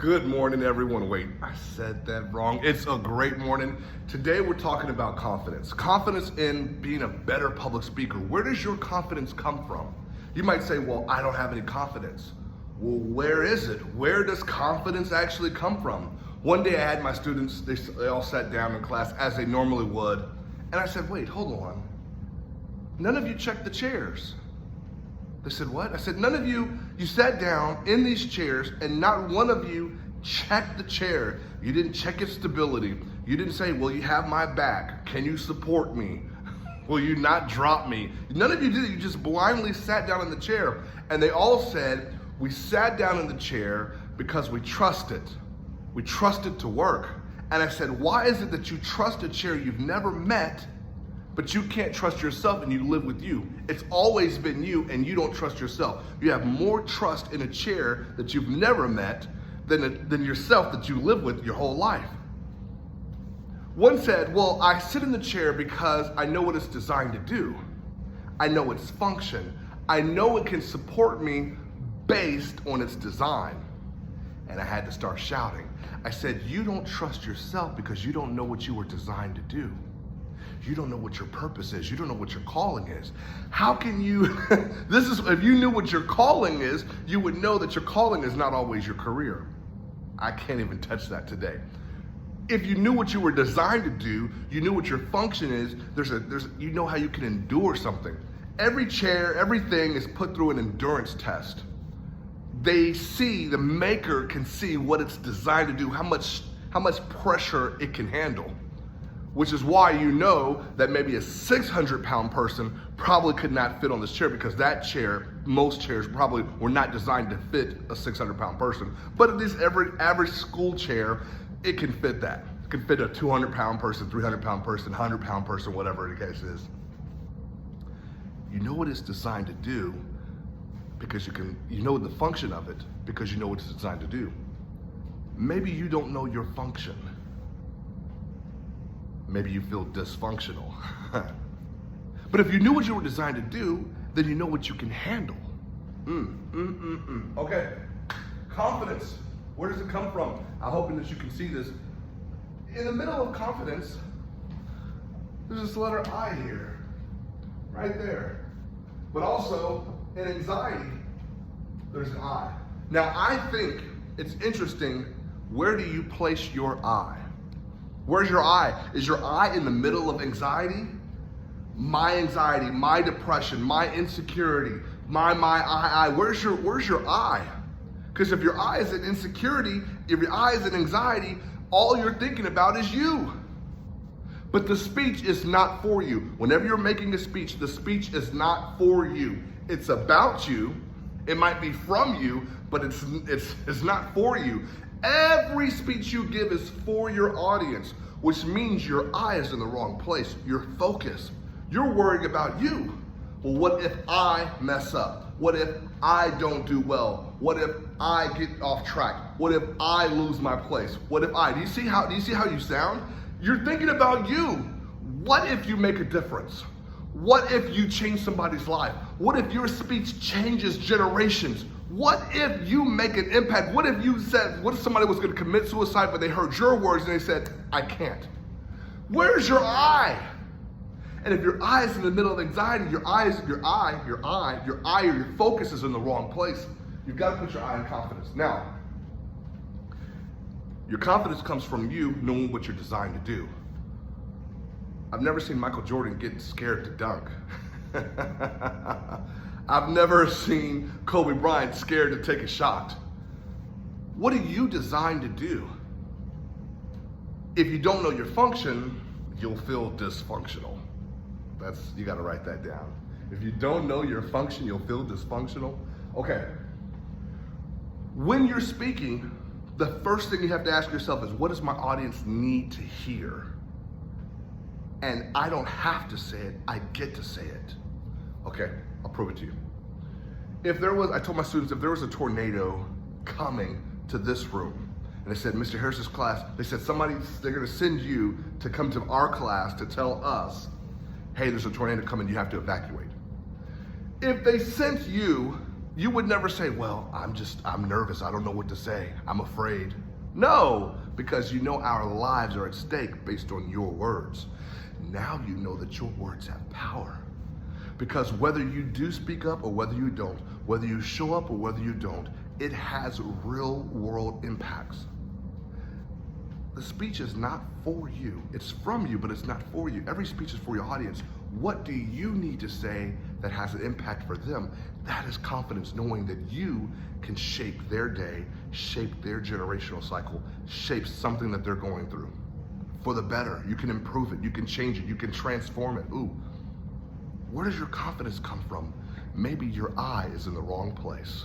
Good morning, everyone. Wait, I said that wrong. It's a great morning. Today we're talking about confidence. Confidence in being a better public speaker. Where does your confidence come from? You might say, well, I don't have any confidence. Well, where is it? Where does confidence actually come from? One day I had my students, they all sat down in class as they normally would. And I said, wait, hold on. None of you checked the chairs. They said, what? I said, none of you sat down in these chairs and not one of you checked the chair. You didn't check its stability. You didn't say, will you have my back? Can you support me? Will you not drop me? None of you did it. You just blindly sat down in the chair. And they all said, we sat down in the chair because we trust it. We trust it to work. And I said, why is it that you trust a chair you've never met, but you can't trust yourself and you live with you? It's always been you and you don't trust yourself. You have more trust in a chair that you've never met than yourself that you live with your whole life. One said, well, I sit in the chair because I know what it's designed to do. I know its function. I know it can support me based on its design. And I had to start shouting. I said, you don't trust yourself because you don't know what you were designed to do. You don't know what your purpose is. You don't know what your calling is. How can you, if you knew what your calling is, you would know that your calling is not always your career. I can't even touch that today. If you knew what you were designed to do, you knew what your function is, you know how you can endure something. Every chair, everything is put through an endurance test. The maker can see what it's designed to do, how much pressure it can handle. Which is why you know that maybe a 600-pound person probably could not fit on this chair, because that chair, most chairs probably were not designed to fit a 600-pound person. But at least every average school chair, it can fit that. It can fit a 200-pound person, 300-pound person, 100-pound person, whatever the case is. You know what it's designed to do because you know the function of it because you know what it's designed to do. Maybe you don't know your function. Maybe you feel dysfunctional. But if you knew what you were designed to do, then you know what you can handle. Okay, confidence. Where does it come from? I'm hoping that you can see this. In the middle of confidence, there's this letter I here, right there. But also, in anxiety, there's an I. Now, I think it's interesting, where do you place your I? Where's your I? Is your I in the middle of anxiety? My anxiety, my depression, my insecurity, I. Where's your I? Because if your I is in insecurity, if your I is in anxiety, all you're thinking about is you. But the speech is not for you. Whenever you're making a speech, the speech is not for you. It's about you. It might be from you, but it's not for you. Every speech you give is for your audience, which means your eye is in the wrong place. Your focus. You're worrying about you. Well, what if I mess up? What if I don't do well? What if I get off track? What if I lose my place? What if do you see how you sound? You're thinking about you. What if you make a difference? What if you change somebody's life? What if your speech changes generations? What if you make an impact? What if somebody was going to commit suicide, but they heard your words and they said, I can't? Where's your I? And if your eye is in the middle of anxiety, your focus is in the wrong place. You've got to put your eye in confidence. Now, your confidence comes from you knowing what you're designed to do. I've never seen Michael Jordan get scared to dunk. I've never seen Kobe Bryant scared to take a shot. What are you designed to do? If you don't know your function, you'll feel dysfunctional. You gotta write that down. If you don't know your function, you'll feel dysfunctional. Okay. When you're speaking, the first thing you have to ask yourself is, what does my audience need to hear? And I don't have to say it, I get to say it. Okay, I'll prove it to you. I told my students, if there was a tornado coming to this room, and they said, Mr. Harris's class, they said, they're gonna send you to come to our class to tell us, hey, there's a tornado coming, you have to evacuate. If they sent you You would never say, well, I'm nervous. I don't know what to say. I'm afraid. No, because you know our lives are at stake based on your words. Now you know that your words have power. Because whether you do speak up or whether you don't, whether you show up or whether you don't, it has real world impacts. The speech is not for you. It's from you, but it's not for you. Every speech is for your audience. What do you need to say that has an impact for them? That is confidence, knowing that you can shape their day, shape their generational cycle, shape something that they're going through. For the better, you can improve it, you can change it, you can transform it. Ooh, where does your confidence come from? Maybe your eye is in the wrong place.